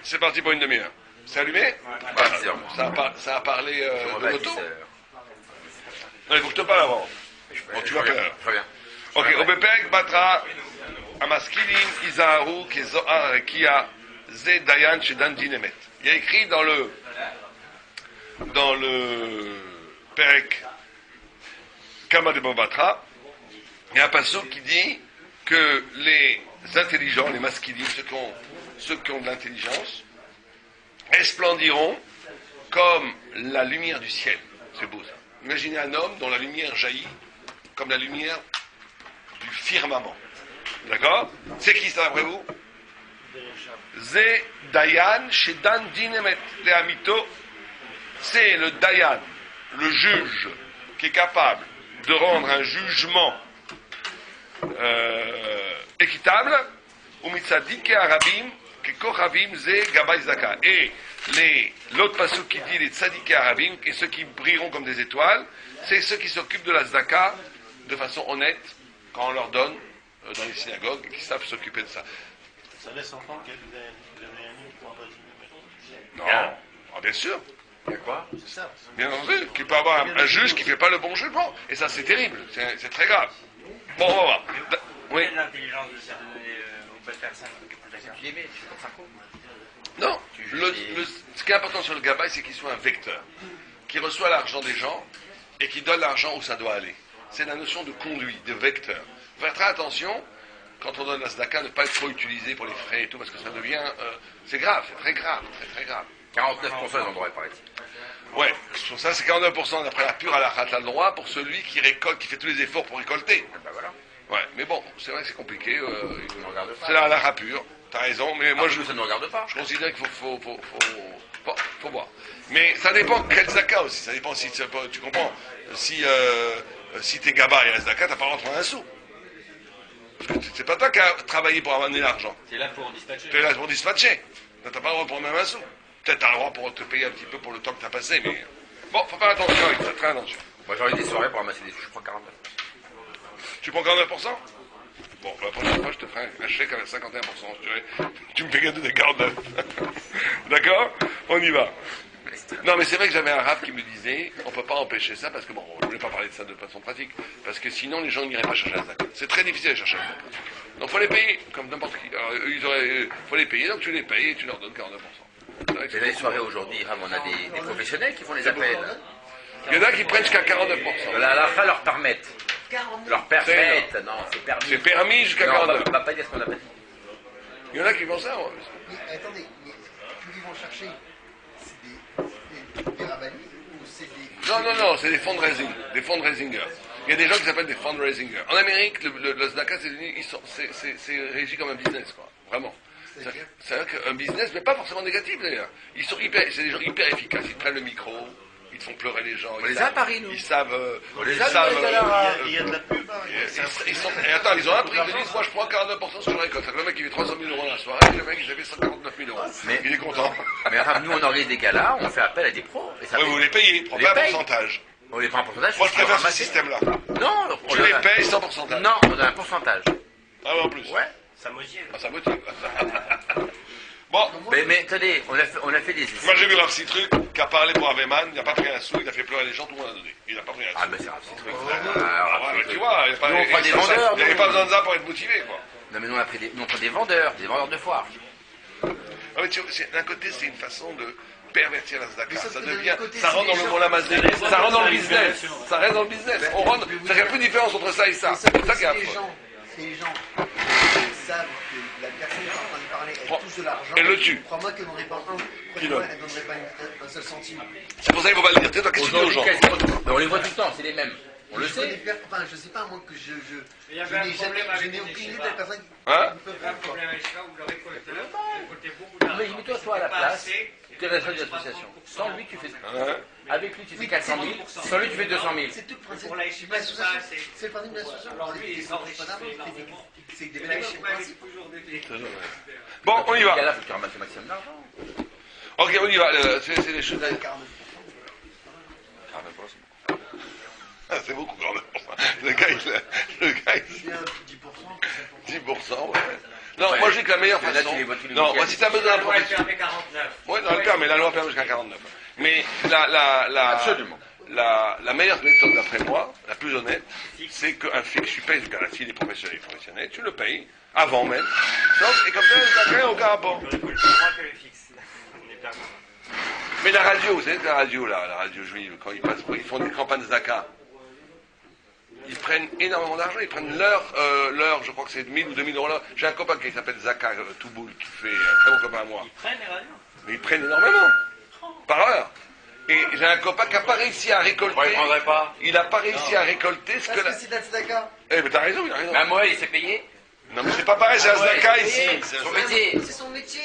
C'est parti pour une demi-heure. C'est allumé? Ça a parlé de l'auto? Non, il faut que je te parle avant. Bon, tu vas faire. Très bien. Ok, Obepek Batra, Amaskilim, Izaharu, Kezohar, Rekia, Ze Dayan, Shedan Dinemet. Il y a écrit dans le Perek Kama de Batra, il y a un passage qui dit que les intelligents, les masculines, ceux qui ont de l'intelligence, resplendiront comme la lumière du ciel. C'est beau ça. Imaginez un homme dont la lumière jaillit comme la lumière du firmament. D'accord? C'est qui ça après vous? Zé Dayan Shedan Dinemet. Les Amito, c'est le Dayan, le juge, qui est capable de rendre un jugement équitable, ou mitzadik et arabim, que kochavim zé gabay zaka. Et l'autre passage qui dit les tzadik et arabim, et ceux qui brilleront comme des étoiles, c'est ceux qui s'occupent de la zaka de façon honnête, quand on leur donne dans les synagogues, et qui savent s'occuper de ça. Ça laisse entendre qu'il y a des réunions pour un Non, ah, bien sûr. Il y a quoi? C'est ça. Bien entendu, qu'il peut avoir un juge qui ne fait pas le bon jugement. Et ça, c'est terrible, c'est très grave. Bon, on va voir. Oui. L'intelligence de certaines aux belles personnes. Tu les mets, tu fais comme ça. Non, ce qui est important sur le gabaï, c'est qu'il soit un vecteur, qui reçoit l'argent des gens et qui donne l'argent où ça doit aller. C'est la notion de conduit, de vecteur. Faire très attention, quand on donne la tzedaka, ne pas être trop utilisé pour les frais et tout, parce que ça devient... c'est grave, c'est très grave, très très grave. 49% ils ont droit, paraît-il. Ouais, pour ça c'est 49% d'après la pure halakha, t'as le droit pour celui qui récolte, qui fait tous les efforts pour récolter. Ben voilà. Ouais, mais bon, c'est vrai que c'est compliqué. ne regarde pas. C'est la halakha pure, t'as raison, mais moi Ça ne regarde pas. je considère qu'il faut voir. Mais ça dépend quel zaka aussi, ça dépend si tu comprends, si t'es gaba et la zaka, t'as pas le droit de prendre un sou. C'est pas toi qui as travaillé pour amener l'argent. C'est là pour dispatcher. Tu es là pour dispatcher. T'as pas le droit de prendre même un sou. Peut-être t'as le droit pour te payer un petit peu pour le temps que t'as passé, mais... Bon, faut faire attention avec ça, très attention. Moi j'aurais des soirées pour ramasser des sous, je prends 49. Tu prends 49%? Bon, la prochaine fois, je te ferai un chèque avec 51%. Tu me fais gâteau des 49. D'accord? On y va. Non, mais c'est vrai que j'avais un raf qui me disait, on peut pas empêcher ça, parce que bon, on voulait pas parler de ça de façon pratique, parce que sinon les gens n'iraient pas chercher la zakat. C'est très difficile à chercher la zakat. Donc faut les payer, comme n'importe qui. Alors, faut les payer, donc tu les payes et tu leur donnes 49%. Mais dans les soirées aujourd'hui, Ram, on a des professionnels qui font les appels. Il y en a qui prennent jusqu'à 49%. La halakha leur permettent. Leur permettent. Non, c'est permis. C'est permis jusqu'à Non, 49%. on va pas dire ce qu'on a pas dit. Il y en a qui font ça, ouais. Mais attendez, mais tous ils vont chercher, c'est des rabbins ou c'est des... Non, c'est des fundraising, des fundraisingers. Il y a des gens qui s'appellent des fundraisingers. En Amérique, le tzedaka, c'est régi comme un business, quoi. Vraiment. C'est un business, mais pas forcément négatif d'ailleurs. C'est des gens hyper efficaces. Ils prennent le micro, ils te font pleurer les gens. On les a à Paris, nous. Ils savent. les a, Il y a de la pub. Et attends, ils ont un prix. Ils disent, moi je prends 49% sur la récolte. Le mec il fait 300 000 € la soirée, le mec il fait 149 000 €. Mais- Il est content. Mais Ram, nous on organise des galas, on fait appel à des pros. Et ça Oui, fait- vous les payez, prends les pas un paye. pourcentage. On les prend un pourcentage. Moi je préfère ce ramasser. système-là. Non, on Tu leur les a- payes sans pourcentage. Non, on a un pourcentage. Ah ouais, en plus. Ouais. Ça motive. Ah, ça motive. Bon, Mais attendez, on a fait des essais. moi j'ai vu un petit truc qui a parlé pour Aveman, il n'a pas pris un sou, il a fait pleurer les gens, tout le monde a donné. Il n'a pas pris un sou. Ah, mais c'est un petit truc. Ah ouais, mais tu vois, il n'y a pas, Nous, on prend des vendeurs, il n'y avait nous. pas besoin de ça pour être motivé, quoi. Non, mais nous on prend des vendeurs de foire. Ah, mais d'un côté, c'est une façon de pervertir la Mais tzedaka. sauf Ça que d'un devient, côté, ça c'est rentre dans des le gens- molamazé, ça rentre dans le business. Ça reste dans le business. On rentre, ça fait plus de différence entre ça et ça. Mais C'est sauf ça que qui est si les affreux. gens savent que la personne qui est en train de parler, elle touche de l'argent, Elle le tue. Crois-moi qu'elle n'aurait pas Qui donne elle donnerait pas un seul centime. C'est pour ça qu'il ne faut pas le dire. Tu sais, toi, qu'est-ce que tu dis aux Aujourd'hui, gens? quasiment, mais on les voit tout le temps, c'est les mêmes. On le Je connais sait. enfin, je sais pas, moi, que je Il y avait un n'ai problème jamais, je avec n'ai les aucune idée de Yeshivas. la personne qui Hein? peut Le faire, quoi. problème avec ça, vous le récoltez beaucoup d'argent. Mais mets-toi toi à la place. Tu es responsable de l'association. Sans lui, tu fais. Hein? Avec lui, tu fais 400 000. Sans lui, tu fais 200 000. C'est tout le principe. Pour la Yeshiva, L'association, ça, c'est- c'est le principe de l'association. Alors lui, il C'est s'enrichit pas d'argent, énormément. c'est des La bénévoles, Yeshiva, c'est le c'est principe. toujours des Bon, on y va. Là, faut que tu ramasses le maximum d'argent. Ok, on y va. C'est les choses. C'est beaucoup quand même. Le gars, Il y a un 10%, 10%, ouais. Non, moi je dis que la meilleure Là, façon. tu les vois tous les Non, week-ends. moi si t'as besoin d'un La loi, elle professionnel. permet 49. Oui, dans le cas, mais la loi permet jusqu'à 49. Mais Absolument. la meilleure méthode, d'après moi, la plus honnête, c'est qu'un fixe, tu payes ce gars-là, s'il est professionnel, tu le payes, avant même, et comme ça, ça crée aucun rapport. On écoute plus loin que le fixe. On est perdu. Mais la radio, vous savez, la radio, là, la radio juive, quand ils font des campagnes Zaka, ils prennent énormément d'argent, ils prennent je crois que c'est 1000 ou 2000 euros là. J'ai un copain qui s'appelle Zaka Touboul, qui fait un très bon copain à moi. Ils prennent les radios. Mais ils prennent énormément, par heure. Et j'ai un copain qui n'a pas réussi à récolter. Moi, il prendrait pas. Il n'a pas réussi à récolter ce que Parce la. que c'est de la tzedaka. Eh, mais t'as raison, il a raison. Mais moi, il s'est payé. Non, mais c'est pas pareil, c'est un ouais, Zaka il ici. est C'est- son métier. C'est son métier.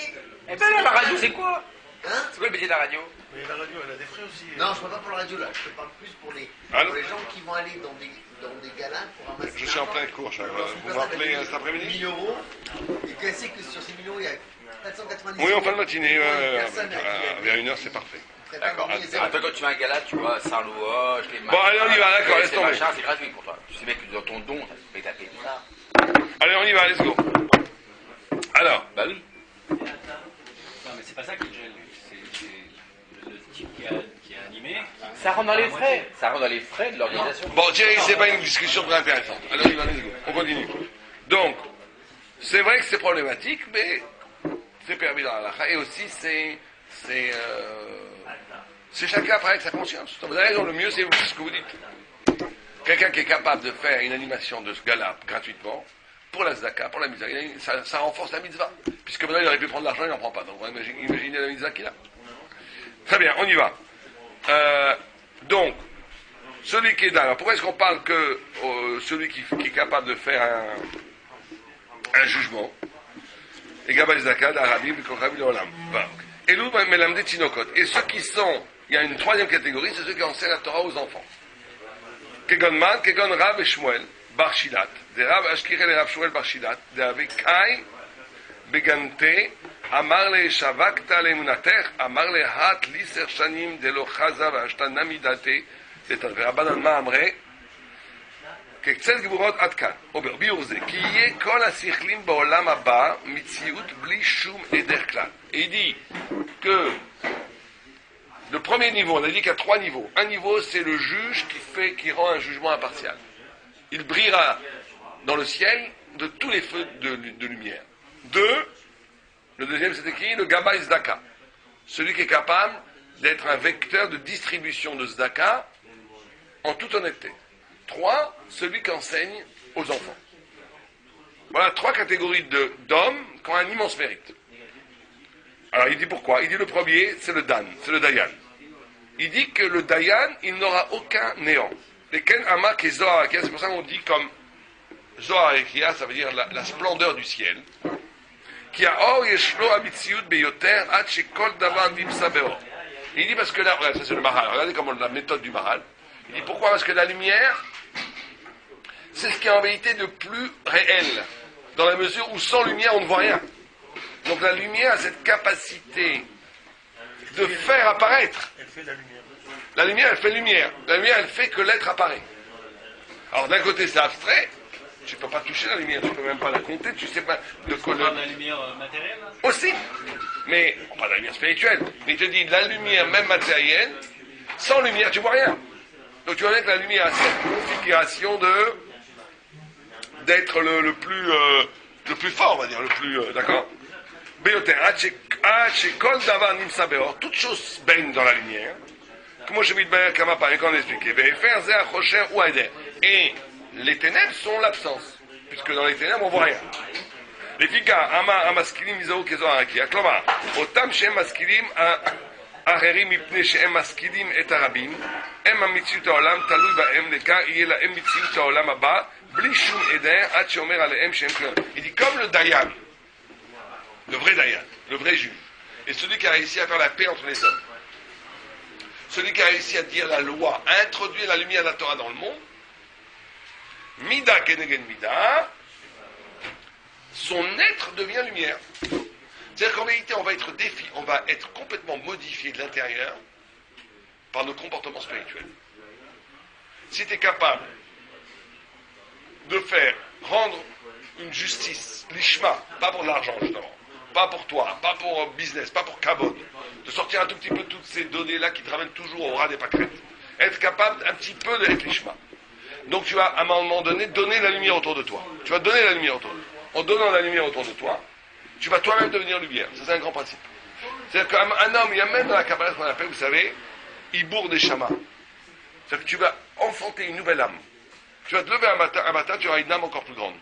Eh ben là, la radio, c'est quoi? Hein? C'est quoi le métier de la radio? Mais la radio, elle a des frais aussi. Non, je parle pas pour la radio là, je te parle plus pour les gens qui vont aller dans des galas pour ramasser. Je suis en plein cours, vous m'appelez cet après-midi 1000 euros, et qu'elle sait que sur ces 1000 euros, il y a 490 Oui, en fin de matinée, personnes vers 1h, c'est parfait. D'accord. Ah, toi, quand tu vas à un gala, tu vois, Saint-Louis, les Bon, allez, on y va, d'accord, laisse c'est tomber. machin, c'est gratuit pour toi. Tu sais bien que dans ton don, ça te fait taper tout ça. Allez, on y va, let's go. Alors, Bah oui. Non, mais c'est pas ça qui te gêne. C'est le type qui a animé. Ça rentre dans les frais. Ça rentre dans les frais de l'organisation. bon, Thierry, c'est pas une discussion très intéressante. Allez, on y va, let's go. On continue. Donc, c'est vrai que c'est problématique, mais c'est permis dans la halakha. Et aussi, c'est chacun après avec sa conscience. Vous avez raison, le mieux, c'est ce que vous dites. Quelqu'un qui est capable de faire une animation de ce gala gratuitement, pour la tzedaka, pour la mitzvah, ça renforce la mitzvah. Puisque maintenant, il aurait pu prendre l'argent, il n'en prend pas. Donc, imaginez la mitzvah qu'il a. Très bien, on y va. Donc, celui qui est là, alors pourquoi est-ce qu'on parle que celui qui est capable de faire un jugement, et Gabal Zaka, d'Arabim, Kochabi, Olam. Et nous, Melamde Tinokot. Et ceux qui sont, il y a une troisième catégorie, c'est ceux qui enseignent la Torah aux enfants. Kegon Man, Kegon Rav et Shmuel, Bar Shilat, des Rav Ashkir et Rav Shmuel Bar Shilat, des Avec Kai, Begante, Amar le Shavakta le Munater, Amar le Hat, Liser Shanim, de lo Chaza, Vashta Namidate, c'est un Rabban Alma Amre, כקצת גבורות עד כאן, אומר, ביור זה, כי יהיה כל השכלים בעולם הבא מציאות בלי שום היעדר כלל. Et il dit que le premier niveau, on a dit qu'il y a trois niveaux. Un niveau, c'est le juge qui rend un jugement impartial. Il brillera dans le ciel de tous les feux de lumière. Deux, le deuxième, c'était qui? Le Gabbai Zdaka. Celui qui est capable d'être un vecteur de distribution de Zdaka en toute honnêteté. 3, celui qui enseigne aux enfants. Voilà 3 catégories d'hommes qui ont un immense mérite. Alors il dit pourquoi? Il dit le premier, c'est le Dan, c'est le Dayan. Il dit que le Dayan, il n'aura aucun néant. Et Ken Amak et Zohar Akia, c'est pour ça qu'on dit comme Zohar Akia, ça veut dire la splendeur du ciel. Qui a Or Yeshlo Amitziut Beyoter Ad Shekol Davar Dimsa Beor. Il dit parce que là, ça c'est le Maral, regardez comment la méthode du Maral. Il dit pourquoi? Parce que la lumière, c'est ce qui est en vérité de plus réel, dans la mesure où sans lumière on ne voit rien. Donc la lumière a cette capacité de faire apparaître. Elle fait la lumière. La lumière, elle fait lumière. La lumière, elle fait que l'être apparaît. Alors d'un côté, c'est abstrait. Tu ne peux pas toucher la lumière, tu ne peux même pas la compter, tu ne sais pas de quoi. On parle de la lumière matérielle là. Aussi, mais pas de la lumière spirituelle. Mais il te dit la lumière, même matérielle, sans lumière, tu vois rien. Donc tu vois bien que la lumière a cette configuration d'être le plus fort, on va dire, le plus d'accord. Beyoter, Kol Davar Nimsa Beor, toute chose baigne dans la lumière. Comme je vais te Kama par qu'on expliqué. Ve'efer Zeh Achosher ou Aider. Et les ténèbres sont l'absence, puisque dans les ténèbres on voit rien. לפיכך, אמר המשכילים יזהו כזוהר הקיע, כלומר, אותם שהם משכילים האחרים מפני שהם משכילים את הרבים, הם המציאות העולם, תלוי בהם, לכך יהיה להם מציאות העולם הבא, בלי שום עדר, עד שאומר עליהם שהם כלום. Il dit comme le Dayan, le vrai Dayan, le vrai juge, et celui qui a réussi à faire la paix entre les hommes, celui qui a réussi à dire la loi, à introduire la lumière de la Torah dans le monde, Mida kenegen Mida, son être devient lumière. C'est-à-dire qu'en vérité, on va être complètement modifié de l'intérieur par nos comportements spirituels. Si tu es capable de faire rendre une justice, l'ishma, pas pour de l'argent justement, pas pour toi, pas pour business, pas pour kabod, de sortir un tout petit peu toutes ces données-là qui te ramènent toujours au ras des pâquerettes, être capable un petit peu d'être l'ishma. Donc tu vas à un moment donné donner la lumière autour de toi. Tu vas donner la lumière autour de toi. En donnant la lumière autour de toi, tu vas toi-même devenir lumière. Ça, c'est un grand principe. C'est-à-dire qu'un homme, il y a même dans la Kabbalah ce qu'on appelle, vous savez, Ibour des Shamas. C'est-à-dire que tu vas enfanter une nouvelle âme. Tu vas te lever un matin, tu auras une âme encore plus grande.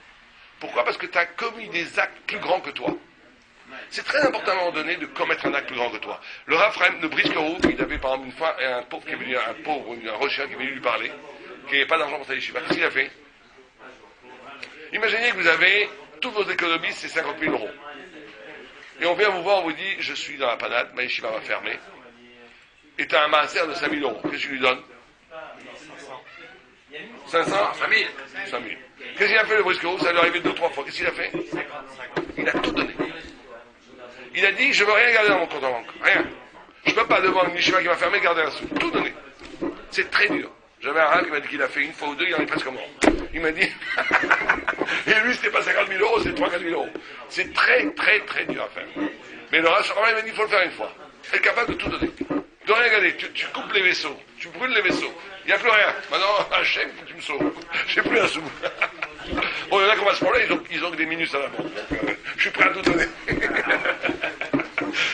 Pourquoi? Parce que tu as commis des actes plus grands que toi. C'est très important à un moment donné de commettre un acte plus grand que toi. Le Rav Chaim de Briskorow, il avait par exemple une fois un pauvre qui est venu, un rocher qui est venu lui parler, qui n'avait pas d'argent pour sa yeshiva. Qu'est-ce qu'il a fait? Imaginez que vous avez, tous vos économies, c'est 50 000 euros. Et on vient vous voir, on vous dit, je suis dans la panade, ma yeshiva va fermer, et tu as un maaser de 5 000 euros. Qu'est-ce que tu lui donnes? 500 5 000. 5 000. Qu'est-ce qu'il a fait le Briskorow? Ça lui est arrivé 2-3 fois. Qu'est-ce qu'il a fait? Il a tout donné. Il a dit, je veux rien garder dans mon compte en banque. Rien. Je ne peux pas devant une yeshiva qui va fermer garder un sou. Tout donné. C'est très dur. J'avais un râle qui m'a dit qu'il a fait une fois ou deux, il en est presque mort. Il m'a dit, et lui c'était pas 50 000 euros, c'est 3-4 000 euros. C'est très très très dur à faire. Mais le râle, il m'a dit, il faut le faire une fois. Être capable de tout donner. De rien garder. Tu coupes les vaisseaux, tu brûles les vaisseaux. Il n'y a plus rien. Maintenant, Hachem, faut que tu me sauves. J'ai plus un sou. Bon, il y en a qui ont à ce moment-là, ils ont que des minus à la banque. Donc, je suis prêt à tout donner.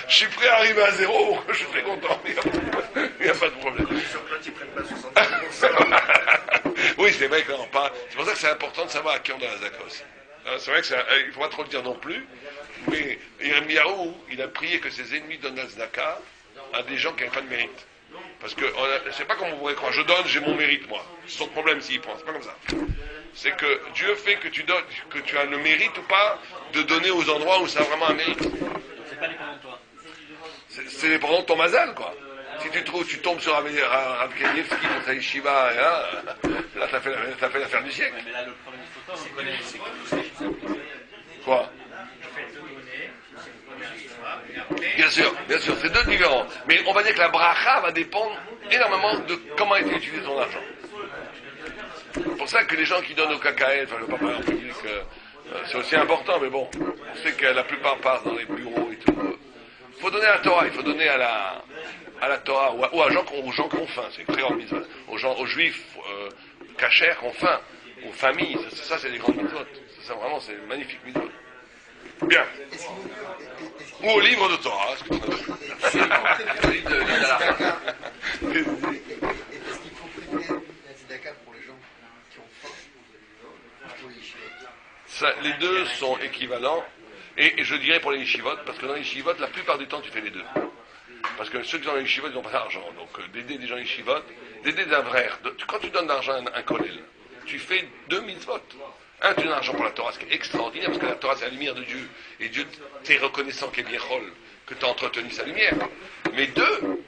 Je suis prêt à arriver à zéro, je suis très content. Il n'y a pas de problème. Oui, c'est vrai que non, pas. C'est pour ça que c'est important de savoir à qui on donne la zaka aussi. C'est vrai que il ne faut pas trop le dire non plus, mais Yirmiyahu, il a prié que ses ennemis donnent la zaka à des gens qui n'avaient pas de mérite. Parce que c'est pas comme on pourrait croire, je donne, j'ai mon mérite moi. C'est son problème s'il prend, c'est pas comme ça. C'est que Dieu fait que tu donnes, que tu as le mérite ou pas de donner aux endroits où ça a vraiment un mérite. C'est pas dépendant de toi. C'est dépendant de ton mazal, quoi. Si tu tombes sur Rav Kanievski pour sa yeshiva, là t'as fait l'affaire du siècle. Ouais, mais là, le problème du photo, on connaît, c'est que tous les chiffres. Quoi? Bien sûr, c'est deux différents. Mais on va dire que la bracha va dépendre énormément de comment a été utilisé ton argent. C'est pour ça que les gens qui donnent au KKL, enfin le papa en public, c'est aussi important, mais bon, on sait que la plupart passent dans les bureaux et tout. Il faut donner à la Torah, il faut donner à la Torah, ou aux gens qui ont faim, c'est très grand mitzvah. Aux juifs cachers qui ont faim, aux familles, ça c'est des grandes mitzvot. Ça vraiment, c'est une magnifique mitzvot. Bien. Ou au livre de Torah, ce que tu Est-ce qu'il faut préparer la tzedaka pour les gens qui ont faim pour les yeshivot? Les deux sont équivalents, et je dirais pour les yeshivot, parce que dans les yeshivot, la plupart du temps, tu fais les deux. Parce que ceux qui sont dans les yeshivot, ils n'ont pas d'argent. Donc, d'aider des gens yeshivot, d'aider d'un frère. Quand tu donnes de l'argent à un collègue, tu fais 2 mitzvot. Un, tu donnes de l'argent pour la Torah, ce qui est extraordinaire, parce que la Torah, c'est la lumière de Dieu. Et Dieu, t'es reconnaissant qu'il est Biechol, que tu as entretenu sa lumière. Mais 2,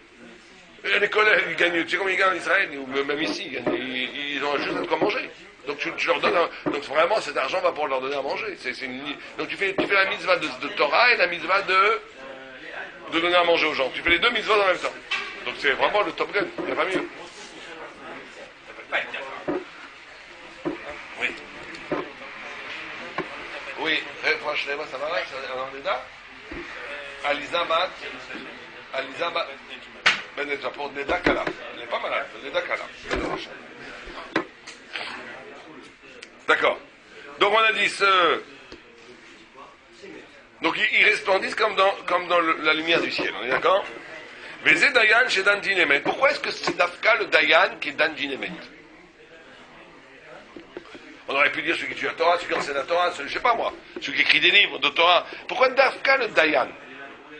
les collègues, ils gagnent, tu sais combien ils gagnent en Israël, ou même ici, ils ont juste de quoi manger. Donc tu leur donnes, donc vraiment cet argent va pour leur donner à manger. Donc tu fais la mitzvah de Torah et la mitzvah de donner à manger aux gens. Tu fais les deux mitzvahs en même temps. Donc c'est vraiment le top gun, il n'y a pas mieux. Oui. Oui, franchement, ça va là, on est là. Aliza Bat, Ben pour Neda Kala. Elle n'est pas malade, Neda Kala. D'accord. Donc on a dit donc ils resplendissent comme dans la lumière du ciel, on est d'accord? Mais c'est Dayan chez Dan Dinemet. Pourquoi est-ce que c'est Dafka le Dayan qui est Dan Dinemet? On aurait pu dire celui qui tue la Torah, celui qui enseigne la Torah, je sais pas moi, celui qui écrit des livres de Torah. Pourquoi Dafka le Dayan?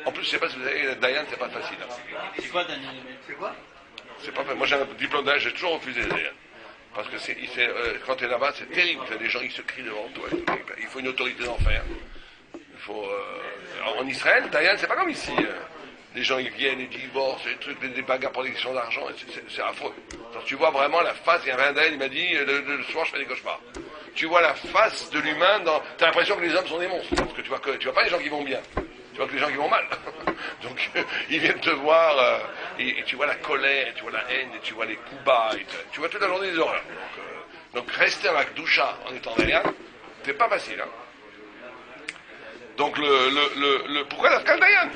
En plus, je sais pas si vous savez, le Dayan, c'est pas facile. Hein. C'est quoi, Daniel? C'est quoi? C'est pas facile. Moi j'ai un diplôme d'âge, j'ai toujours refusé le Dayan. Parce que quand tu es là-bas, c'est terrible. Il y a des gens qui se crient devant toi. Il faut une autorité d'enfer. Il faut. En Israël, Dayan, c'est pas comme ici. Les gens ils viennent, ils divorcent, des trucs, des bagarres pour des questions d'argent. C'est affreux. Alors, tu vois vraiment la face. Il y avait un d'elle, il m'a dit le soir je fais des cauchemars. Tu vois la face de l'humain. T'as l'impression que les hommes sont des monstres. Parce que tu vois pas les gens qui vont bien. Tu vois que les gens qui vont mal. Donc ils viennent te voir et tu vois la colère, et tu vois la haine, et tu vois les coups bas, et tu vois toute la journée des horreurs. Donc rester avec Doucha en étant Dayan, c'est pas facile. Hein. Donc pourquoi l'Afghan Dayan?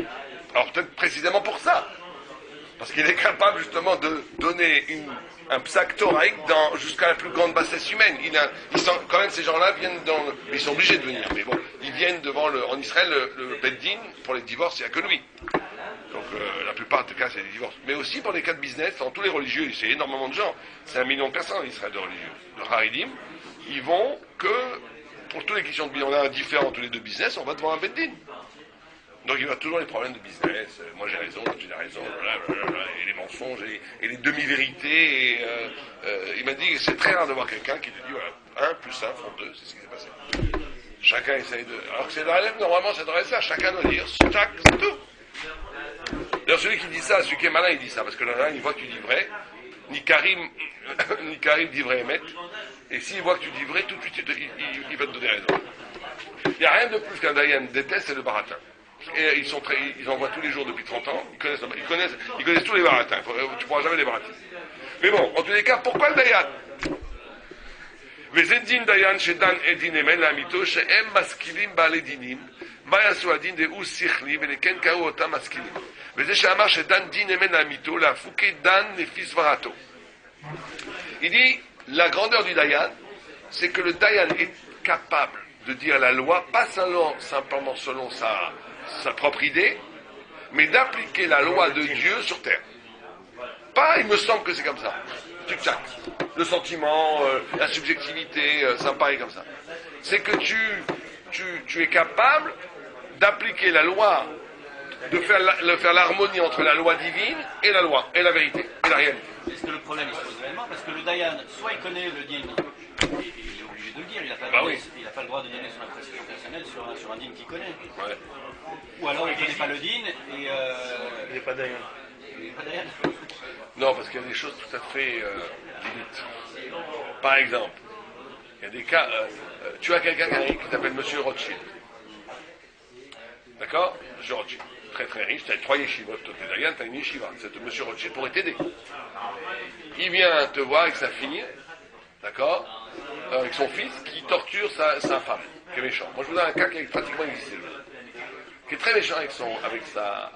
Alors peut-être précisément pour ça. Parce qu'il est capable justement de donner un psaque thoraïque jusqu'à la plus grande bassesse humaine. Quand même ces gens-là viennent ils sont obligés de venir, mais bon, ils viennent en Israël, le Beddin, pour les divorces, il n'y a que lui. Donc la plupart des cas c'est des divorces. Mais aussi pour les cas de business, dans tous les religieux, c'est énormément de gens, c'est 1 million de personnes en Israël de religieux. Le Haridim, ils vont que, pour toutes les questions de business, on a un différent tous les deux business, on va devant un Beddin. Donc il y a toujours les problèmes de business, moi j'ai raison, j'ai raison, blablabla, et les mensonges, et les demi-vérités, et il m'a dit, c'est très rare de voir quelqu'un qui te dit, voilà, 1 plus 1 font 2, c'est ce qui s'est passé. Chacun essaye de... Alors que c'est dans la lèvre, normalement ça devrait être ça, chacun doit dire, c'est tout. D'ailleurs celui qui dit ça, celui qui est malin, il dit ça, parce que là, il voit que tu dis vrai, ni Karim dit vrai émet, et s'il voit que tu dis vrai, tout de suite il va te donner raison. Il n'y a rien de plus qu'un Dayan déteste, c'est le baratin. Et ils en voient tous les jours depuis 30 ans, ils connaissent tous les baratins, tu ne pourras jamais les baratiner. Mais bon, en tous les cas, pourquoi le Dayan? Vezedin Dayan shedan edin emen lamito she'em maskilim ba'ale dinim ma yasu adin de'u sichli veleken kao otam maskilim veze she'amar shedan din emen lamito la fouke dan nefis varato. Il dit, la grandeur du Dayan, c'est que le Dayan est capable de dire la loi, pas simplement selon sa propre idée, mais d'appliquer la loi de Dieu sur terre. Pas, il me semble que c'est comme ça. Tic-tac. Le sentiment, la subjectivité, ça me paraît comme ça. C'est que tu es capable d'appliquer la loi, de faire l'harmonie entre la loi divine et la loi, et la vérité, et la réalité. Est-ce que le problème se pose réellement? Parce que le Dayan, soit il connaît le din, et il est obligé de le dire, il n'a pas, pas le droit de donner son appréciation personnelle sur un din qu'il connaît. Ouais. Ou alors il ne connaît pas le din et... Il n'est pas Dayan. Il n'est pas Dayan. Non, parce qu'il y a des choses tout à fait limites. Par exemple, il y a des cas... tu as quelqu'un qui s'appelle Monsieur Rothschild. D'accord? Monsieur Rothschild. Très très riche, tu as 3 yeshivot, tu es Dayan, tu as une yeshiva. C'est Monsieur Rothschild pourrait t'aider. Il vient te voir avec sa fille, d'accord, avec son fils, qui torture sa femme, qui est méchant. Moi je vous donne un cas qui a pratiquement existé, qui est très méchant avec sa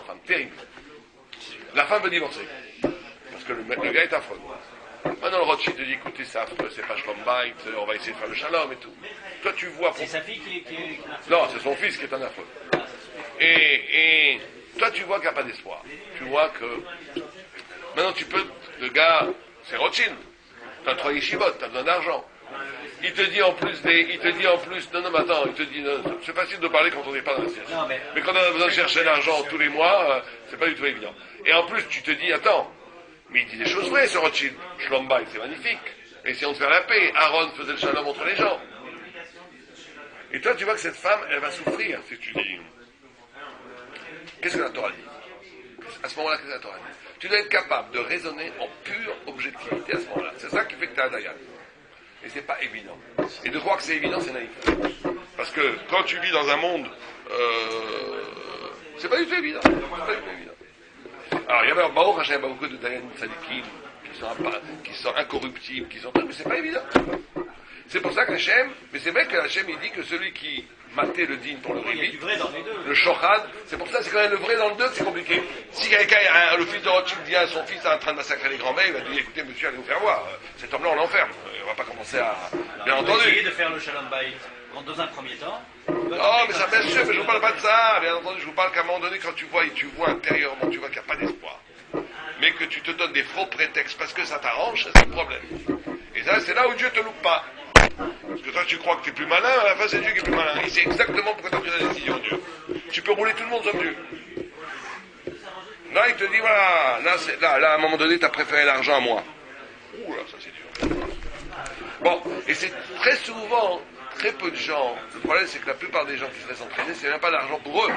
femme, terrible. La femme veut divorcer, parce que le gars est affreux. Maintenant le Rothschild te dit, écoutez, c'est affreux, c'est pas shalom bait, on va essayer de faire le shalom et tout. Toi tu vois... C'est sa fille qui est... Non, c'est son fils qui est un affreux. Et toi tu vois qu'il n'y a pas d'espoir. Tu vois que... Maintenant tu peux... Le gars, c'est Rothschild. Tu as 3 yeshivot, tu as besoin d'argent. Il te dit en plus non mais attends, il te dit, non, c'est facile de parler quand on n'est pas dans la situation. Mais quand on a besoin de chercher l'argent tous les mois, c'est pas du tout évident. Et en plus, tu te dis, attends, mais il dit des choses vraies, ce Rothschild. Shalom Bayit, c'est magnifique. Essayons de faire la paix. Aaron faisait le shalom entre les gens. Et toi, tu vois que cette femme, elle va souffrir, si tu dis. Qu'est-ce que la Torah dit? À ce moment-là, qu'est-ce que la Torah dit? Tu dois être capable de raisonner en pure objectivité à ce moment-là. C'est ça qui fait que tu es un Dayan. Et c'est pas évident. Et de croire que c'est évident, c'est naïf. Parce que quand tu vis dans un monde, c'est pas du tout évident. C'est pas du tout évident. Alors, il y avait Baruch Hashem, beaucoup de Dayan Tzadikim qui sont incorruptibles, mais c'est pas évident. C'est pour ça qu'Hachem, mais c'est vrai que Hachem il dit que celui qui matait le din pour le rébit, le shochad, c'est pour ça c'est quand même le vrai dans le deux que c'est compliqué. Si quelqu'un, le fils de Rothschild dit à son fils en train de massacrer les grands-mères, il va dire écoutez monsieur, allez vous faire voir, cet homme-là on l'enferme, on va pas commencer à... Bien entendu. Essayer de faire le shalom bayit dans un premier temps. Non mais ça bien sûr, mais je vous parle pas de ça, bien entendu, je vous parle qu'à un moment donné quand tu vois intérieurement, tu vois qu'il n'y a pas d'espoir. Mais que tu te donnes des faux prétextes parce que ça t'arrange, c'est le problème. Et ça, c'est là où Dieu te loupe pas. Parce que toi, tu crois que tu es plus malin, à la fin, c'est Dieu qui est plus malin. Il sait exactement pourquoi tu as pris la décision, Dieu. Tu peux rouler tout le monde sauf Dieu. Là, il te dit, voilà, là, à un moment donné, tu as préféré l'argent à moi. Ouh là, ça c'est dur. Bon, et c'est très souvent, très peu de gens, le problème, c'est que la plupart des gens qui se laissent entraîner, c'est même pas l'argent pour eux.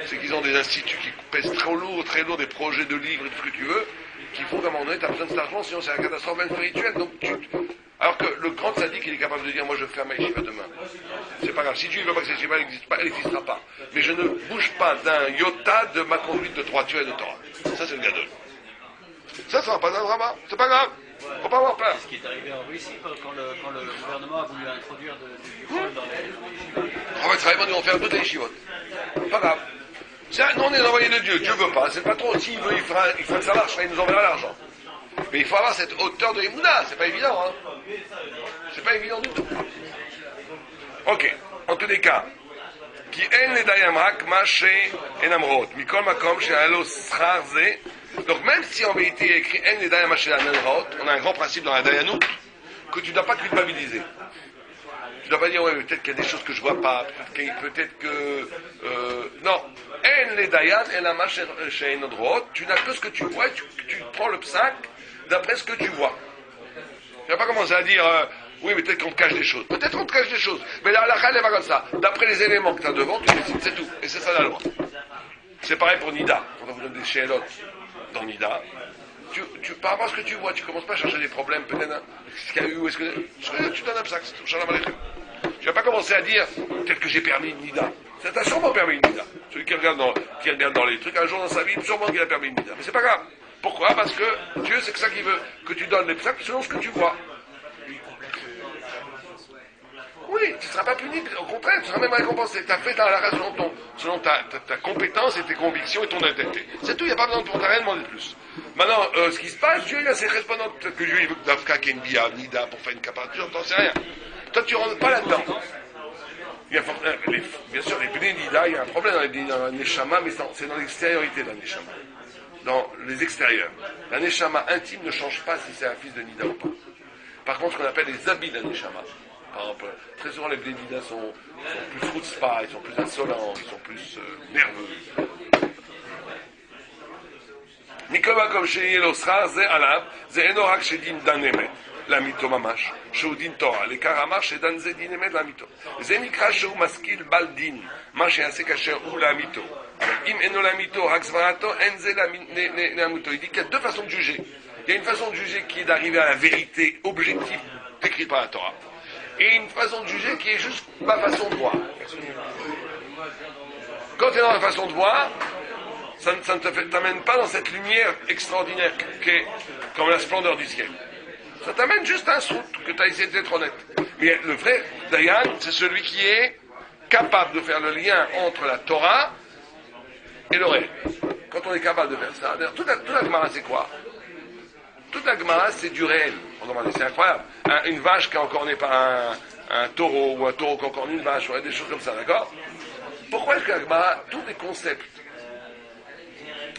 C'est qu'ils ont des instituts qui pèsent très lourd, des projets de livres et tout ce que tu veux, qu'il faut qu'à un moment donné, tu as besoin de cet argent, sinon c'est la catastrophe même spirituelle. Donc, Alors que le grand sadique, il est capable de dire, moi je ferme ma yeshiva demain. C'est pas grave. Si Dieu ne veut pas que cette yeshiva n'existe pas, elle n'existera pas. Mais je ne bouge pas d'un iota de ma conduite de droiture et de Torah. Ça, c'est le gadol. Ça va pas d'un drama. C'est pas grave. Faut pas avoir peur. Ce qui est arrivé en Russie quand le gouvernement a voulu introduire du rôle dans les yeshivot. On va travailler, ils vont faire toutes les yeshivot. Pas grave. Nous, on est envoyé de Dieu. Dieu veut pas. C'est pas trop. S'il veut, il fera que ça marche. Il nous enverra l'argent. Mais il faut avoir cette hauteur de Emouna. C'est pas évident, hein. C'est pas évident du tout. Ok. En tous les cas. Qui en les dayam rak maché enamrot. Mikol makom chez alo schar ze. Donc même si en vérité il y a écrit en les dayam maché enamrot, on a un grand principe dans la dayanout que tu ne dois pas culpabiliser. Tu ne dois pas dire, ouais, peut-être qu'il y a des choses que je ne vois pas, peut-être que... non. En les dayan et la maché enamrot, tu n'as que ce que tu vois, tu prends le psaque d'après ce que tu vois. Tu ne vas pas commencer à dire... oui, mais peut-être qu'on te cache des choses. Peut-être qu'on te cache des choses. Mais la halakha, elle est pas comme ça. D'après les éléments que tu as devant, tu décides, c'est tout. Et c'est ça la loi. C'est pareil pour Nida. Quand on vous donne des shélotes dans Nida, par rapport à ce que tu vois, tu commences pas à chercher des problèmes, peut-être, hein, ce qu'il y a eu, est-ce que tu donnes un psaque, c'est tout, shalom aleichem. Tu vas pas commencer à dire, peut-être que j'ai permis une Nida. Ça t'a sûrement permis une Nida. Celui qui regarde dans les trucs, un jour dans sa vie, sûrement qu'il a permis une Nida. Mais c'est pas grave. Pourquoi? Parce que Dieu, c'est que ça qu'il veut. Que tu donnes les psaques selon ce que tu vois. Oui, tu ne seras pas puni, au contraire, tu seras même récompensé. Tu as fait ta halakha selon ta compétence et tes convictions et ton intégrité. C'est tout, il n'y a pas besoin de rien demander de plus. Maintenant, ce qui se passe, Dieu il a ses correspondantes. Peut-être que Dieu il veut que Dafka, Kenbia, Nida, pour faire une capacité, t'en sais rien. Toi, tu ne rentres pas là-dedans. Bien sûr, les Bnei Nida, il y a un problème dans la Neshama, mais c'est dans l'extériorité de la Neshama. Dans les extérieurs. La Neshama intime ne change pas si c'est un fils de Nida ou pas. Par contre, ce qu'on appelle les habits de la Neshama. Par exemple, très souvent les Blénidas sont plus chutzpah, ils sont plus insolents, ils sont plus nerveux. Nicolas comme chez Yelosra, c'est Alab, c'est Enorak chez Din Danemet, la mito mamash, chez Din Torah, les Karamar chez Dan Zedinemet, la mito. Zenikra chez Maskil Baldin, marche un sekacher ou la mito. Im eno la mito, Raxvarato, Enze la mito. Il dit qu'il y a deux façons de juger. Il y a une façon de juger qui est d'arriver à la vérité objective décrite par la Torah. Et une façon de juger qui est juste ma façon de voir. Quand tu es dans la façon de voir, ça ne t'amène pas dans cette lumière extraordinaire qui est comme la splendeur du ciel. Ça t'amène juste un soute que tu as essayé d'être honnête. Mais le vrai Dayan, c'est celui qui est capable de faire le lien entre la Torah et le réel. Quand on est capable de faire ça, d'ailleurs, toute la Gemara, c'est quoi? Toute la Gemara, c'est du réel. C'est incroyable. Une vache qui est encornée par un taureau, ou un taureau qui encorne une vache, ou des choses comme ça, d'accord? Pourquoi est-ce que la Gemara, tous les concepts,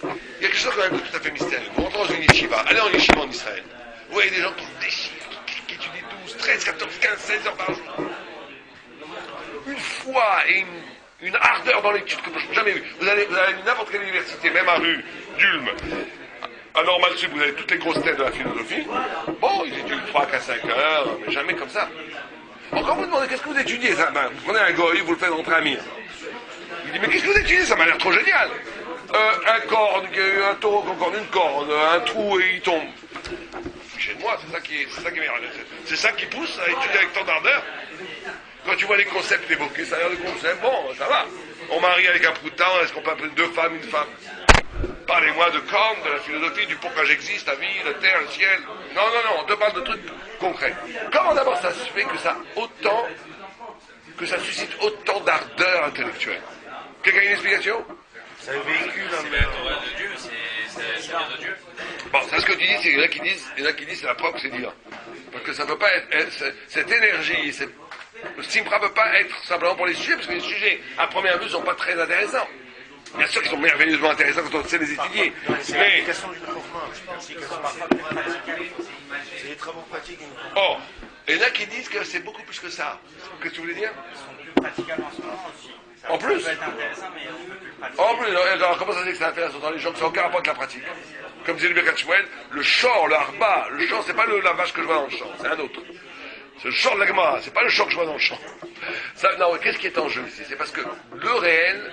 il y a quelque chose quand même tout à fait mystérieux. Vous rentrez dans une yeshiva, allez en yeshiva en Israël. Vous voyez des gens qui se déchirent, qui étudient 12, 13, 14, 15, 16 heures par jour. Une foi et une ardeur dans l'étude que je n'ai jamais vue. Vous allez à n'importe quelle université, même à rue d'Ulm, à Normal Sud, vous avez toutes les grosses têtes de la philosophie. Bon, ils étudient 3 à 5 heures, mais jamais comme ça. Encore vous demandez, qu'est-ce que vous étudiez ça? Vous prenez un goy, vous le faites rentrer à Mire. Il dit, mais qu'est-ce que vous étudiez? Ça m'a l'air trop génial. Un corne, un taureau qui encorne une corne, un trou et il tombe. Chez moi, c'est ça qui est meilleur. C'est ça qui pousse à étudier avec tant d'ardeur. Quand tu vois les concepts évoqués, ça a l'air de concept, bon, ça va. On marie avec un proutin, est-ce qu'on peut appeler 2 femmes, une femme? Parlez-moi de Kant, de la philosophie, du pourquoi j'existe, la vie, la terre, le ciel. Non, on te parle de trucs concrets. Comment d'abord ça se fait que ça suscite autant d'ardeur intellectuelle? Quelqu'un a une explication? C'est un véhicule C'est la Torah de Dieu, c'est vient de Dieu. Bon, c'est ce que tu dis, il y en a qui disent c'est la preuve que c'est divin. Parce que ça ne peut pas être cette énergie, le Simpra ne peut pas être simplement pour les sujets, parce que les sujets, à première vue, ne sont pas très intéressants. Bien sûr qu'ils sont merveilleusement intéressants quand on sait les étudier. C'est Mais, l'application du mouvement. C'est les travaux pratiques. or, il y en a qui disent que c'est beaucoup plus que ça. Qu'est-ce que tu voulais dire? Ils sont plus praticables en ce moment aussi. En plus? Ça peut être intéressant, mais on peut plus le pratiquer. En plus, alors comment ça se fait que c'est intéressant dans les gens qui n'ont aucun rapport avec la pratique? Comme disait le Birkat Shmuel, le chant, le harba, le chant, c'est pas la vache que je vois dans le champ, c'est un autre. C'est le chant de la Gemara, c'est pas le chant que je vois dans le champ. Ça, non, qu'est-ce qui est en jeu ici? C'est parce que le réel,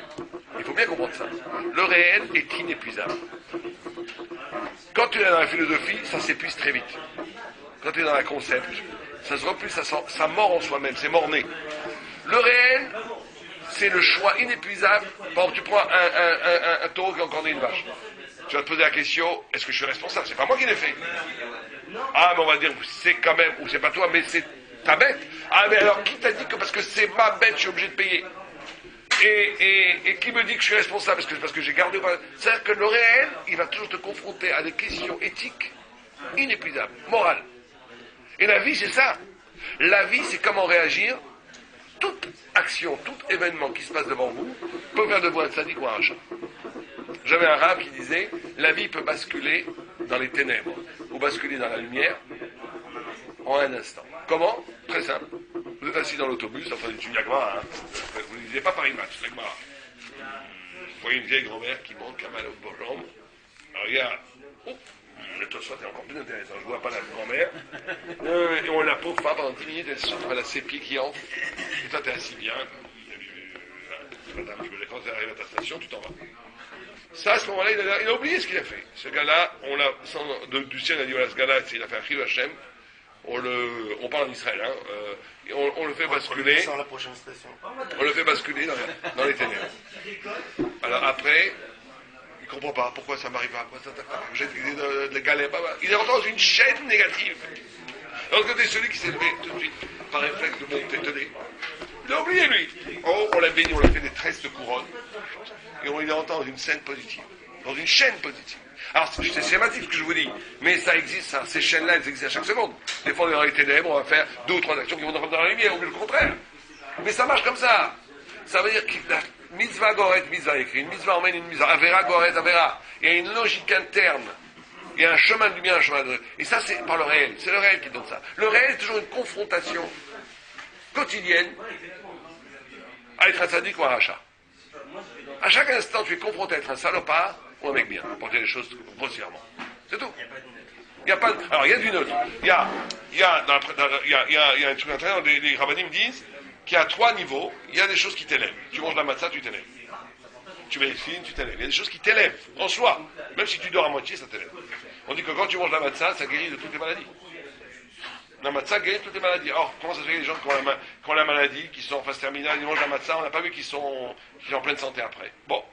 il faut bien comprendre ça, le réel est inépuisable. Quand tu es dans la philosophie, ça s'épuise très vite. Quand tu es dans la concept, Ça se replie, ça mord en soi-même, c'est mort-né. Le réel, c'est le choix inépuisable. Par exemple, tu prends un taureau qui a encore né une vache. Tu vas te poser la question, est-ce que je suis responsable? C'est pas moi qui l'ai fait. Ah, mais on va dire, c'est quand même, ou c'est pas toi, mais c'est ta bête. Ah, mais alors, qui t'a dit que parce que c'est ma bête, je suis obligé de payer? Et qui me dit que je suis responsable? Parce que j'ai gardé... C'est-à-dire que le réel, il va toujours te confronter à des questions éthiques inépuisables, morales. Et la vie, c'est ça. La vie, c'est comment réagir. Toute action, tout événement qui se passe devant vous peut faire de vous un sadique ou un rachat. J'avais un rab qui disait, la vie peut basculer dans les ténèbres ou basculer dans la lumière en un instant. Comment? Très simple. Vous êtes assis dans l'autobus, enfin du Tunyagma, hein. Vous ne lisez pas Paris Match, Tunyagma. Vous voyez une vieille grand-mère qui monte comme mal aux jambes. Alors il y a... Oh, le Tosfot est encore plus intéressant, je ne vois pas la grand-mère. Et on la pauvre femme pendant 10 minutes, elle souffre, elle a ses pieds qui enflent. Et toi, t'es assis bien. Madame, quand tu arrives à ta station, tu t'en vas. Ça, à ce moment-là, il a oublié ce qu'il a fait. Ce gars-là, du ciel, on a dit, voilà, ce gars-là, il a fait un Chil Hashem. On parle en Israël, hein, et on le fait basculer. Sur la prochaine station. On le fait basculer dans les ténèbres. Alors après, il ne comprend pas pourquoi ça m'arrive pas, pourquoi ça t'arrive pas. J'ai des galères, il est rentré dans une chaîne négative. Alors que c'est celui qui s'est levé tout de suite, par réflexe de monter, tenez. Il a oublié, lui. Oh, on l'a béni, on l'a fait des tresses de couronne. Et on est rentré dans une scène positive, dans une chaîne positive. Alors, c'est schématique ce que je vous dis, mais ça existe, ça. Ces chaînes-là, elles existent à chaque seconde. Des fois, on est dans les ténèbres, on va faire 2 ou 3 actions qui vont nous rendre dans la lumière, ou le contraire. Mais ça marche comme ça. Ça veut dire que la mitzvah goret, mitzvah écrit, une mitzvah emmène une mitzvah, avera goret, avera. Il y a une logique interne. Il y a un chemin de lumière, un chemin de... Et ça, c'est par le réel. C'est le réel qui donne ça. Le réel, c'est toujours une confrontation quotidienne à être un sadique ou un rachat. À chaque instant, tu es confronté à être un salopard ou un mec bien, pour dire les choses grossièrement. C'est tout. Il n'y a pas de... Alors, il y a du neutre. Il y a un truc intéressant, les rabbinim disent qu'il y a 3 niveaux. Il y a des choses qui t'élèvent. Tu manges la matzah, tu t'élèves. Tu médecines, tu t'élèves. Il y a des choses qui t'élèvent, en soi. Même si tu dors à moitié, ça t'élève. On dit que quand tu manges la matzah, ça guérit de toutes les maladies. La matzah guérit de toutes les maladies. Or, comment ça se fait que les gens qui ont la maladie, qui sont en phase terminale, ils mangent la matzah, on n'a pas vu qu'ils sont en pleine santé après. Bon,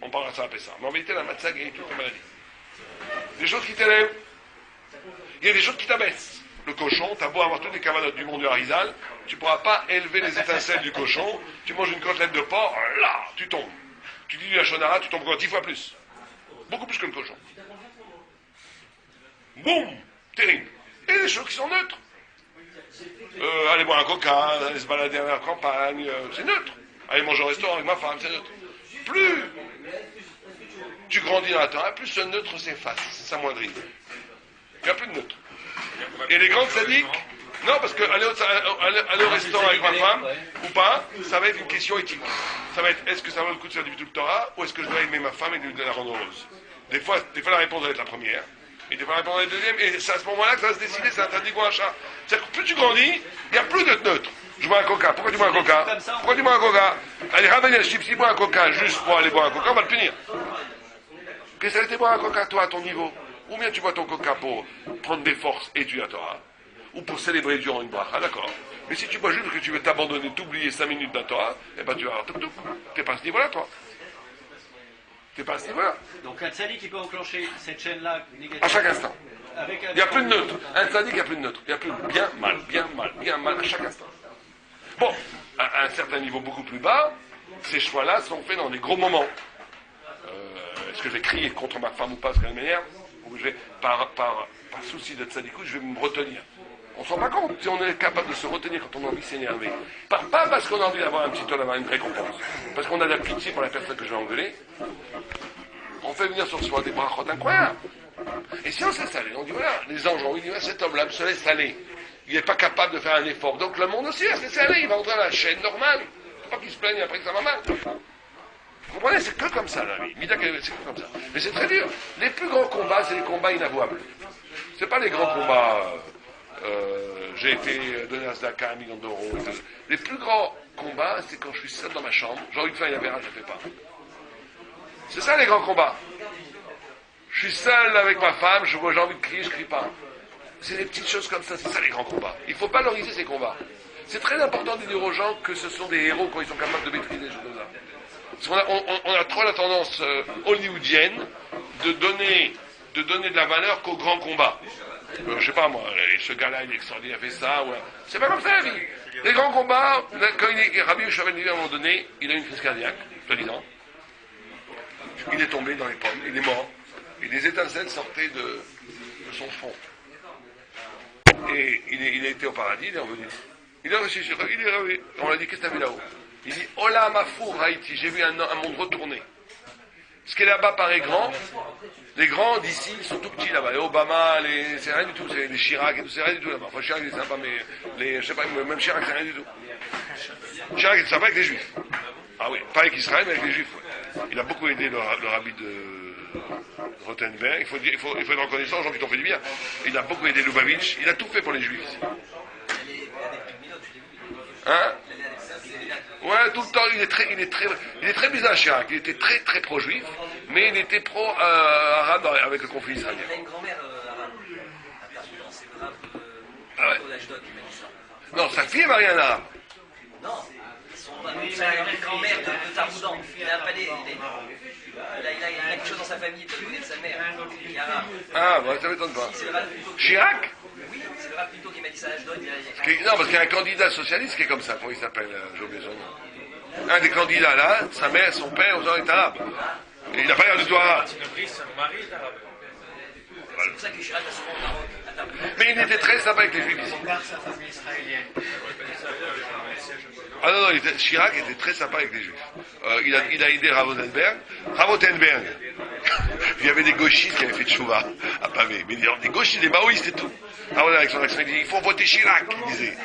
on parlera de ça après ça. Mais en vérité, la matzah guérit toutes les maladies. Des choses qui t'élèvent. Il y a des choses qui t'abaissent. Le cochon, t'as beau avoir toutes les cavanotes du monde du Harizal, tu ne pourras pas élever les étincelles du cochon. Tu manges une côtelette de porc, là, tu tombes. Tu dis du Lachonara, tu tombes encore 10 fois plus. Beaucoup plus que le cochon. Boum, terrible. Et des choses qui sont neutres. Aller boire un coca, aller se balader à la campagne, c'est neutre. Aller manger au restaurant avec ma femme, c'est neutre. Plus tu grandis dans la Torah, plus ce neutre s'efface, s'amoindrit. Il n'y a plus de neutre. Et les grandes sadiques, non, parce que aller au restaurant avec ma femme, ou pas, ça va être une question éthique. Ça va être, est-ce que ça vaut le coup de faire du Torah, ou est-ce que je dois aimer ma femme et de la rendre heureuse? Des fois, la réponse va être la première. Et des fois, la réponse va être la deuxième, et c'est à ce moment-là que ça va se décider, c'est un sadique ou un chat. C'est-à-dire que plus tu grandis, il n'y a plus de neutre. Je bois un coca. Pourquoi tu bois un coca? Pourquoi tu bois un coca? Allez, ramène le chip, si bois un coca juste pour aller boire un coca, on va le punir. Qu'est-ce que ça a été boire un coca, toi, à ton niveau? Ou bien tu bois ton coca pour prendre des forces et étudier la Torah, ou pour célébrer Dieu en une bracha, d'accord. Mais si tu bois juste que tu veux t'abandonner, t'oublier 5 minutes de la Torah, eh ben tu vas avoir tout. T'es pas à ce niveau-là, toi. T'es pas à ce niveau-là. Donc un tzaddik qui peut enclencher cette chaîne-là négative. À chaque instant. Avec Il n'y a plus de neutre. Un tzaddik, il n'y a plus de neutre. Il n'y a plus de bien, mal, à chaque instant. Bon, à un certain niveau beaucoup plus bas, ces choix-là sont faits dans des gros moments. Est-ce que je vais crier contre ma femme ou pas, parce qu'elle m'énerve, ou je vais, par souci de tzadikout, je vais me retenir. On ne se rend pas compte si on est capable de se retenir quand on a envie de s'énerver. Pas parce qu'on a envie d'avoir un petit tour, d'avoir une récompense. Parce qu'on a de la pitié pour la personne que je vais engueuler. On fait venir sur soi des brachot incroyables. Et si on se laisse aller, on dit voilà, les anges ont dit cet homme-là se laisse aller. Il n'est pas capable de faire un effort. Donc le monde aussi va se laisser aller. Il va entrer dans la chaîne normale. Il ne faut pas qu'il se plaigne après que ça va mal. Vous comprenez, c'est que comme ça la vie. C'est que comme ça. Mais c'est très dur. Les plus grands combats, c'est les combats inavouables. C'est pas les grands combats. J'ai été donné un Zdaka, 1 million d'euros. Les plus grands combats, c'est quand je suis seul dans ma chambre. J'ai envie de faire une avéra, je ne le fais pas. C'est ça les grands combats. Je suis seul avec ma femme, j'ai envie de crier, je ne crie pas. c'est des petites choses comme ça, c'est ça les grands combats. Il ne faut pas valoriser ces combats. C'est très important de dire aux gens que ce sont des héros quand ils sont capables de maîtriser des choses comme ça. Parce qu'on a trop la tendance hollywoodienne de donner de la valeur qu'aux grands combats. Je sais pas moi, ce gars-là il est extraordinaire, il a fait ça, ouais. C'est pas comme ça la vie. Les grands combats, quand Rabbi Chavel à un moment donné, il a eu une crise cardiaque, soi-disant. Il est tombé dans les pommes, il est mort. Et des étincelles sortaient de son front. Et il a été au paradis, il est revenu. Il est revenu. On l'a dit, qu'est-ce que t'as vu là-haut? Il dit, Ola Mafour Haïti, j'ai vu un monde retourné. Ce qui est là-bas paraît grand. Les grands d'ici sont tout petits là-bas. Les Obama, c'est rien du tout. C'est les Chirac et tout, c'est rien du tout là-bas. Enfin, Chirac il est sympa, mais je sais pas, même Chirac c'est rien du tout. Chirac est sympa avec les Juifs. Ah oui, pas avec Israël, mais avec les Juifs. Ouais. Il a beaucoup aidé le rabbi de Rothenberg. Il faut être reconnaissant aux gens qui t'ont fait du bien. Il a beaucoup aidé Lubavitch. Il a tout fait pour les Juifs ici. Hein? Ouais, tout le temps, il est très bizarre, Chirac. Il était très, très pro-juif, mais il était pro-arabe avec le conflit israélien. Il a une grand-mère arabe. C'est le rave Ah ouais. d'Ashdod qui m'a dit ça. Non, sa fille est mariée à un arabe. Non, sa grand-mère de Taroudan. Il a un palais. Il a quelque chose dans sa famille de côté de sa mère, qui est arabe. Ah, bah, ça m'étonne pas. Si, c'est le rave plutôt. Chirac? Oui, c'est le rave plutôt qui m'a dit ça à Ashdod. Non, parce qu'il y a un candidat socialiste qui est comme ça. Comment il s'appelle? J'ai oublié son nom. Un des candidats là, sa mère, son père, aux gens est arabe. Et il n'a pas l'air du tout arabe. C'est pour ça que Chirac a souvent au Maroc, à Taroudan. Mais il était très sympa avec les juifs ici. Par sa famille israélienne. Ah non, Chirac était très sympa avec les juifs. Il a aidé Rothenberg. Rothenberg. Il y avait des gauchistes qui avaient fait tchouva à Pavé. Mais des gauchistes, des maoïstes et tout. Avec son accent, il disait, il faut voter Chirac, il disait.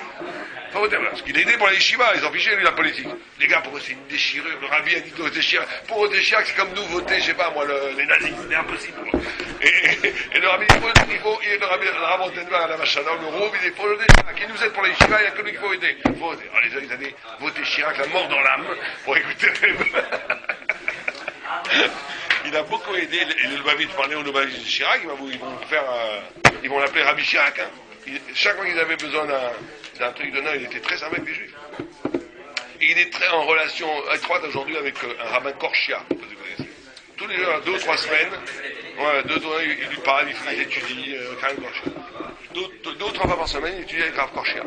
Parce qu'il a aidé pour les yeshivas, ils ont fiché lui la politique. Les gars, pour eux c'est une déchirure, le rabbi a dit de voter Chirac. Pour voter Chirac, c'est comme nous voter, je sais pas moi, les nazis, c'est impossible. Et le rabbi, le rabbi Rothenberg à la Machalon, le Rouv, il faut voter Chirac. Il nous aide pour les yeshivas, il n'y a que lui qu'il faut aider. Il faut voter. Alors les gens, ils allaient voter Chirac, la mort dans l'âme, pour écouter Il a beaucoup aidé, et le Lubavitch parlait au Lubavitch de Chirac, ils vont l'appeler Rabbi Chirac, hein. Chaque fois qu'ils avaient besoin d'un truc de nom, il était très sympa avec les juifs. Et il est très en relation étroite aujourd'hui avec un rabbin Korchia. Tous les jours, 2 ou 3 semaines, ouais, il lui parle, il étudie, Karim Korchia. 2 ou 3 fois par semaine, il étudie avec Rav Korchia.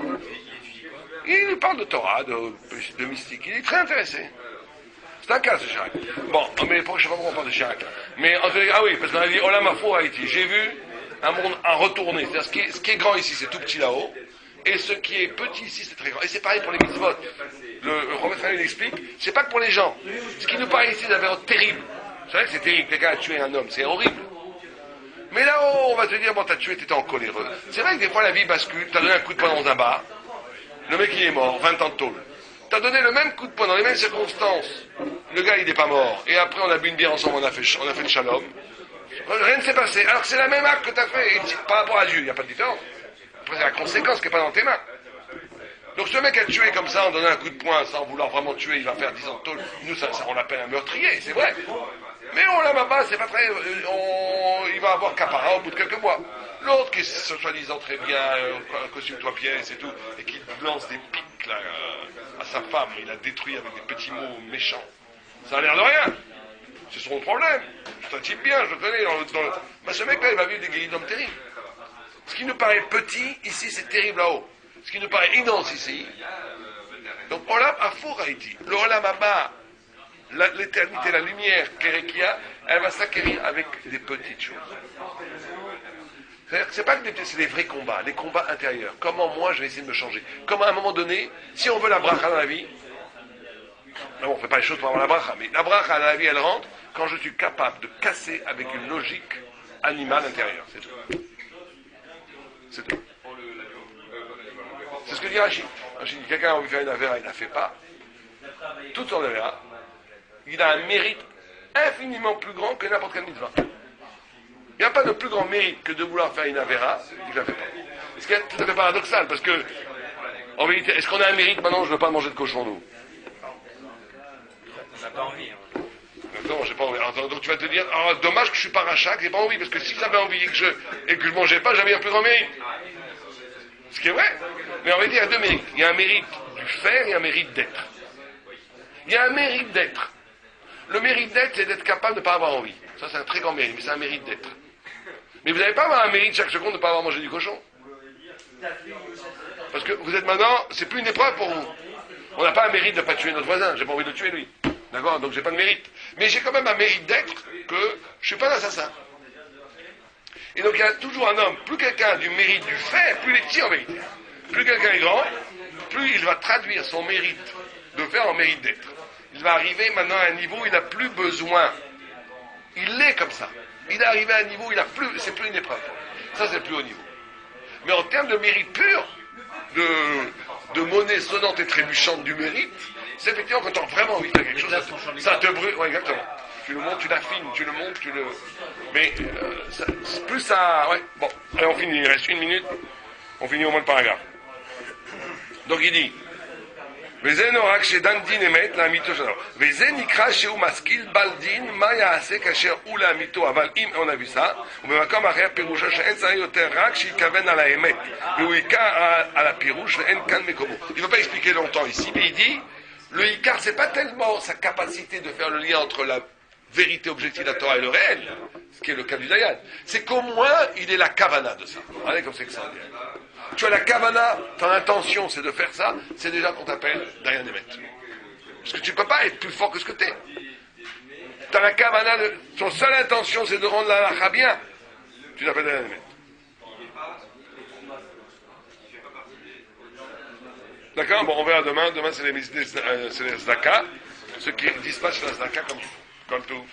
Et il lui parle de Torah, de mystique. Il est très intéressé. C'est un cas, ce Chirac. Bon, mais je ne sais pas pourquoi on parle de Chirac. Mais en fait, ah oui, parce qu'on a dit Olam Afo Haïti. J'ai vu un monde à retourner. C'est-à-dire ce qui est grand ici, c'est tout petit là-haut. Et ce qui est petit ici, c'est très grand. Et c'est pareil pour les mitzvot. Le Robert Fallon explique, c'est pas que pour les gens. Ce qui nous paraît ici d'abord terrible. C'est vrai que c'est terrible, quelqu'un a tué un homme, c'est horrible. Mais là-haut, on va te dire, bon, t'as tué, t'étais en coléreux. C'est vrai que des fois la vie bascule, t'as donné un coup de poing dans un bar, le mec il est mort, 20 ans de tôle. T'as donné le même coup de poing dans les mêmes circonstances. Le gars il n'est pas mort. Et après on a bu une bière ensemble, on a fait le shalom. Rien ne s'est passé. Alors que c'est la même acte que t'as fait. Et par rapport à Dieu, il n'y a pas de différence. Après c'est la conséquence qui n'est pas dans tes mains. Donc ce mec a tué comme ça en donnant un coup de poing sans vouloir vraiment tuer, il va faire 10 ans de tôle. Nous ça on l'appelle un meurtrier, c'est vrai. Mais on l'a là-bas, c'est pas très. Il va avoir capara au bout de quelques mois. L'autre qui est soi-disant très bien, costume 3 pièces et tout, et qui lance des pics là, à sa femme, il a détruit avec des petits mots méchants. Ça a l'air de rien. C'est son problème. C'est un type bien, je le connais. Mais ce mec-là, il va vivre des guéridons terribles. Ce qui nous paraît petit, ici, c'est terrible là-haut. Ce qui nous paraît immense ici. Donc, Olam Afour Haïti. Le Olam Abba, l'éternité, la lumière, Kerekia, elle va s'acquérir avec des petites choses. C'est-à-dire que c'est pas que c'est des vrais combats, les combats intérieurs. Comment moi je vais essayer de me changer? Comment à un moment donné, si on veut la bracha dans la vie, non, on ne fait pas les choses pour avoir la bracha, mais la bracha dans la vie elle rentre quand je suis capable de casser avec une logique animale intérieure. C'est tout. C'est tout. C'est ce que dit Rachid. Rachid dit quelqu'un a envie de faire une avéra, il ne la fait pas. Toute son avéra, il a un mérite infiniment plus grand que n'importe quel mitzvah. Il n'y a pas de plus grand mérite que de vouloir faire une avéra, il ne la fait pas. Ce qui est tout à fait paradoxal, parce que, en vérité, est-ce qu'on a un mérite maintenant, je ne veux pas manger de cochon, nous? On n'a pas envie. Hein. Non, j'ai pas envie. Alors, donc tu vas te dire, ah, dommage que je suis pas rachat, que j'ai pas envie, parce que si j'avais envie et que je mangeais pas, j'avais un plus grand mérite. Ce qui est vrai. Mais on va dire, il y a deux mérites. Il y a un mérite du faire et un mérite d'être. Il y a un mérite d'être. Le mérite d'être, c'est d'être capable de ne pas avoir envie. Ça, c'est un très grand mérite, mais c'est un mérite d'être. Mais vous n'allez pas avoir un mérite chaque seconde de ne pas avoir mangé du cochon. Parce que vous êtes maintenant, c'est plus une épreuve pour vous. On n'a pas un mérite de ne pas tuer notre voisin, j'ai pas envie de le tuer lui. D'accord? Donc j'ai pas de mérite. Mais j'ai quand même un mérite d'être que je suis pas un assassin. Et donc il y a toujours un homme, plus quelqu'un a du mérite du faire, plus il est petit en vérité. Plus quelqu'un est grand, plus il va traduire son mérite de faire en mérite d'être. Il va arriver maintenant à un niveau où il n'a plus besoin. Il l'est comme ça. Il est arrivé à un niveau où il a plus, c'est plus une épreuve. Ça c'est le plus haut niveau. Mais en termes de mérite pur, de monnaie sonnante et trébuchante du mérite, c'est effectivement quand tu as vraiment envie de faire quelque chose, ça te brûle. Ouais, exactement. Tu le montes, tu l'affines, tu le montes, tu le... Mais plus ça... Ouais, bon, allez, on finit, il reste 1 minute, on finit au moins le paragraphe. Donc il dit, וזה נורא כשדן דין אמת לאמיתו שלו. וזה נקרא שהוא משכיל בעל דין מה יעשה כאשר הוא לאמיתו, אבל אם on a vu ça, ובמקום אחר פירושו שאין צריך יותר רק שיכוון על האמת, והוא עיקר על הפירוש ואין כאן מקומו. Il ne va pas expliquer longtemps ici, mais il dit, le Icar, c'est pas tellement sa capacité de faire le lien entre la vérité objective de la Torah et le réel, ce qui est le cas du Dayan, c'est qu'au moins il est la kavana de ça. Regardez comme c'est que ça veut dire. Tu as la kavana, ton intention c'est de faire ça, c'est déjà qu'on t'appelle Dayan Emet. Parce que tu ne peux pas être plus fort que ce que tu es. Tu as la kavana, ton seule intention c'est de rendre la halakha bien, tu t'appelles Dayan Emet. D'accord? Bon, on verra demain. Demain, c'est les Zdaka. Ceux qui dispatchent la Zdaka comme tout.